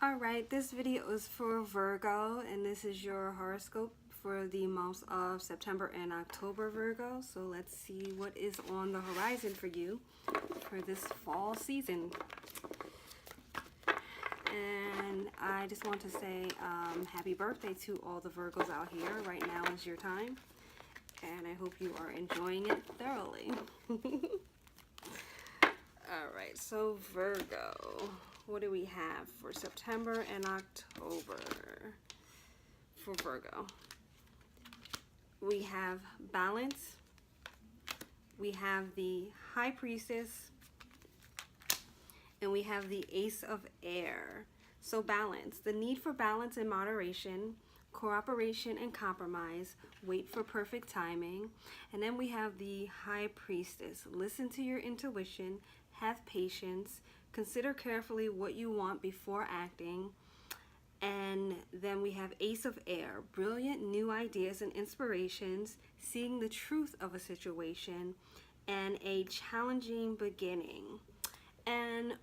Alright, this video is for Virgo, and this is your horoscope for the months of September and October, Virgo. So let's see what is on the horizon for you for this fall season. And I just want to say happy birthday to all the Virgos out here. Right now is your time, and I hope you are enjoying it thoroughly. Alright, so Virgo. What do we have for September and October for Virgo? We have balance. We have the High Priestess. And we have the Ace of Air. So balance. The need for balance and moderation. Cooperation and compromise. Wait for perfect timing. And then we have the High Priestess. Listen to your intuition. Have patience. Consider carefully what you want before acting. And then we have Ace of Air, brilliant new ideas and inspirations, seeing the truth of a situation, and a challenging beginning. And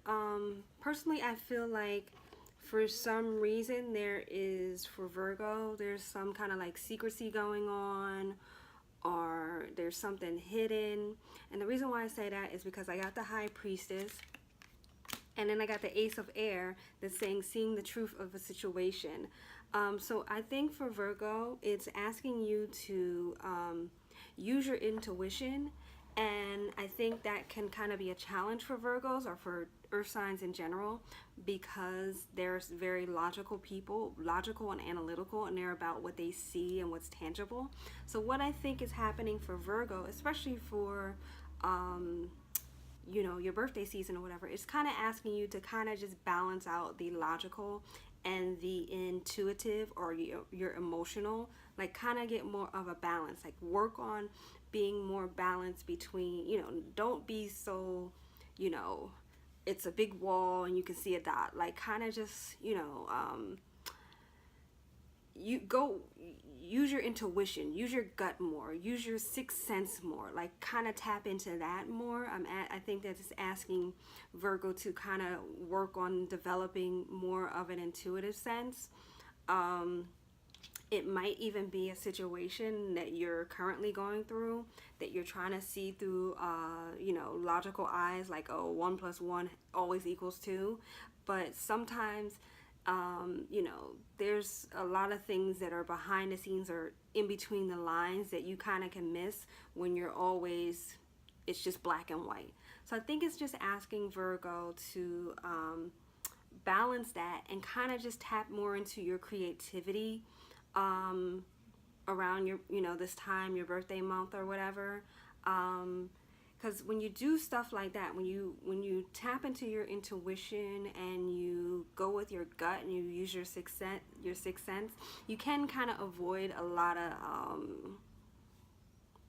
personally, I feel like for some reason there is, for Virgo, there's some kind of like secrecy going on, or there's something hidden. And the reason why I say that is because I got the High Priestess, and then I got the Ace of Air that's saying seeing the truth of a situation. So I think for Virgo, it's asking you to use your intuition. And I think that can kind of be a challenge for Virgos or for earth signs in general, because they're very logical people, logical and analytical, and they're about what they see and what's tangible. So what I think is happening for Virgo, especially for you know, your birthday season or whatever, it's kind of asking you to kind of just balance out the logical and the intuitive, or your emotional, like kind of get more of a balance, like work on being more balanced between, you know, don't be so, you know, it's a big wall and you can see a dot, like kind of just, you know, you go use your intuition, use your gut more, use your sixth sense more, like kind of tap into that more. I think that's asking Virgo to kind of work on developing more of an intuitive sense. It might even be a situation that you're currently going through that you're trying to see through you know, logical eyes, like, oh, 1 + 1 always equals 2. But sometimes you know, there's a lot of things that are behind the scenes or in between the lines that you kind of can miss when you're always, it's just black and white. So I think it's just asking Virgo to balance that and kind of just tap more into your creativity around your, you know, this time, your birthday month or whatever. Because when you do stuff like that, when you tap into your intuition and you go with your gut and you use your sixth sense, you can kind of avoid a lot of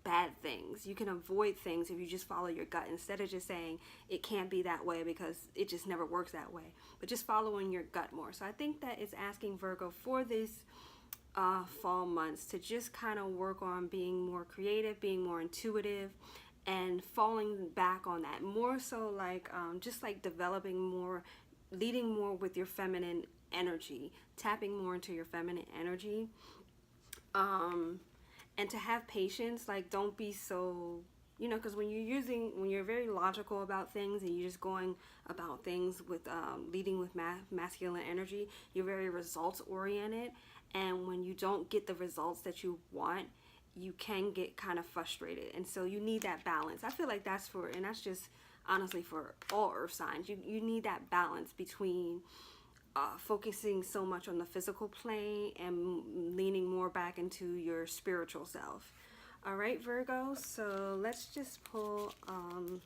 bad things. You can avoid things if you just follow your gut, instead of just saying it can't be that way because it just never works that way, but just following your gut more. So I think that it's asking Virgo for this fall months to just kind of work on being more creative, being more intuitive, and falling back on that more, so like just like developing more, leading more with your feminine energy, tapping more into your feminine energy, and to have patience. Like, don't be so, you know, because when you're very logical about things and you're just going about things with leading with masculine energy, you're very results oriented, and when you don't get the results that you want, you can get kind of frustrated. And so you need that balance. I feel like that's for, and that's just honestly for all earth signs, you need that balance between focusing so much on the physical plane and leaning more back into your spiritual self. All right, Virgo, so let's just pull and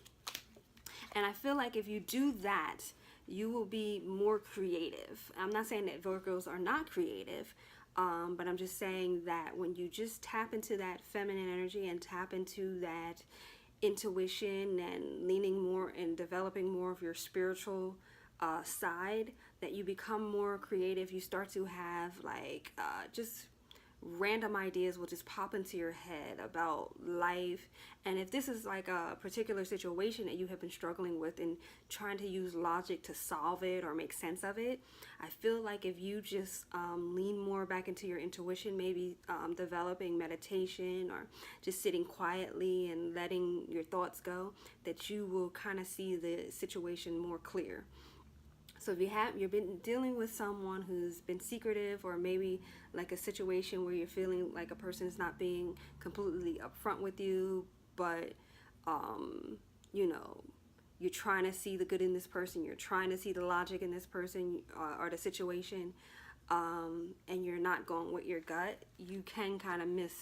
I feel like if you do that, you will be more creative. I'm not saying that Virgos are not creative, but I'm just saying that when you just tap into that feminine energy and tap into that intuition and leaning more and developing more of your spiritual side, that you become more creative. You start to have like just random ideas will just pop into your head about life. And if this is like a particular situation that you have been struggling with and trying to use logic to solve it or make sense of it, I feel like if you just lean more back into your intuition, maybe developing meditation or just sitting quietly and letting your thoughts go, that you will kind of see the situation more clear. So if you've been dealing with someone who's been secretive, or maybe like a situation where you're feeling like a person is not being completely upfront with you, but you know, you're trying to see the good in this person, you're trying to see the logic in this person or the situation, and you're not going with your gut, you can kind of miss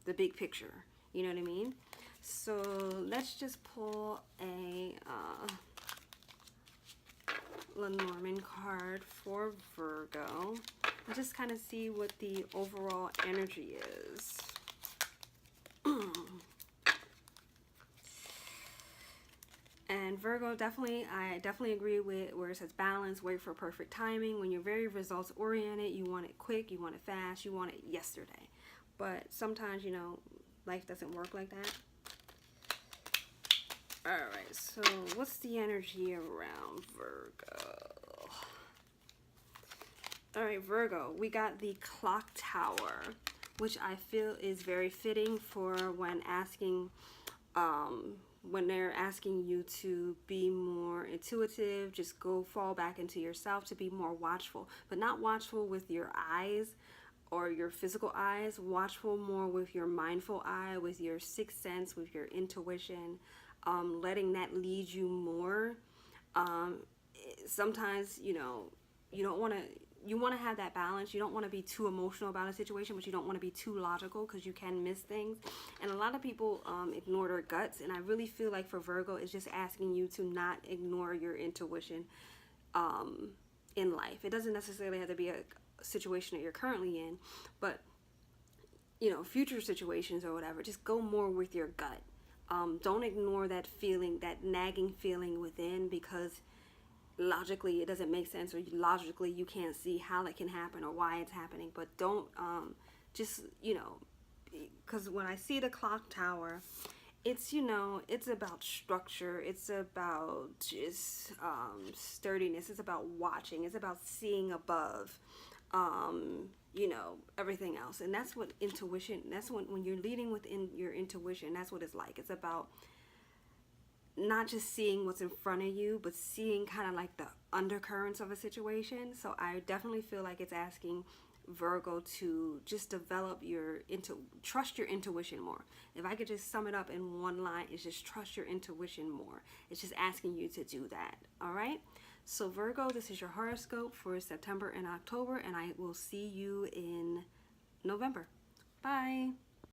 the big picture. You know what I mean? So let's just pull a Lenormand card for Virgo and just kind of see what the overall energy is. And Virgo, I definitely agree with where it says balance, wait for perfect timing. When you're very results oriented, you want it quick, you want it fast, you want it yesterday. But sometimes, you know, life doesn't work like that. Alright, so what's the energy around Virgo? Alright, Virgo, we got the clock tower, which I feel is very fitting for when they're asking you to be more intuitive, just fall back into yourself, to be more watchful, but not watchful with your eyes or your physical eyes, watchful more with your mindful eye, with your sixth sense, with your intuition. Letting that lead you more. Sometimes, you know, you want to have that balance. You don't want to be too emotional about a situation, but you don't want to be too logical, because you can miss things. And a lot of people ignore their guts, and I really feel like for Virgo, it's just asking you to not ignore your intuition in life. It doesn't necessarily have to be a situation that you're currently in, but, you know, future situations or whatever, just go more with your gut. Don't ignore that feeling, that nagging feeling within, because logically it doesn't make sense, or logically you can't see how it can happen or why it's happening. But don't just, you know, because when I see the clock tower, it's, you know, it's about structure, it's about just sturdiness, it's about watching, it's about seeing above, you know, everything else. And that's what intuition, that's when you're leading within your intuition, that's what it's like. It's about not just seeing what's in front of you, but seeing kind of like the undercurrents of a situation. So I definitely feel like it's asking Virgo to just develop trust your intuition more. If I could just sum it up in one line, it's just trust your intuition more. It's just asking you to do that. All right. So Virgo, this is your horoscope for September and October, and I will see you in November. Bye.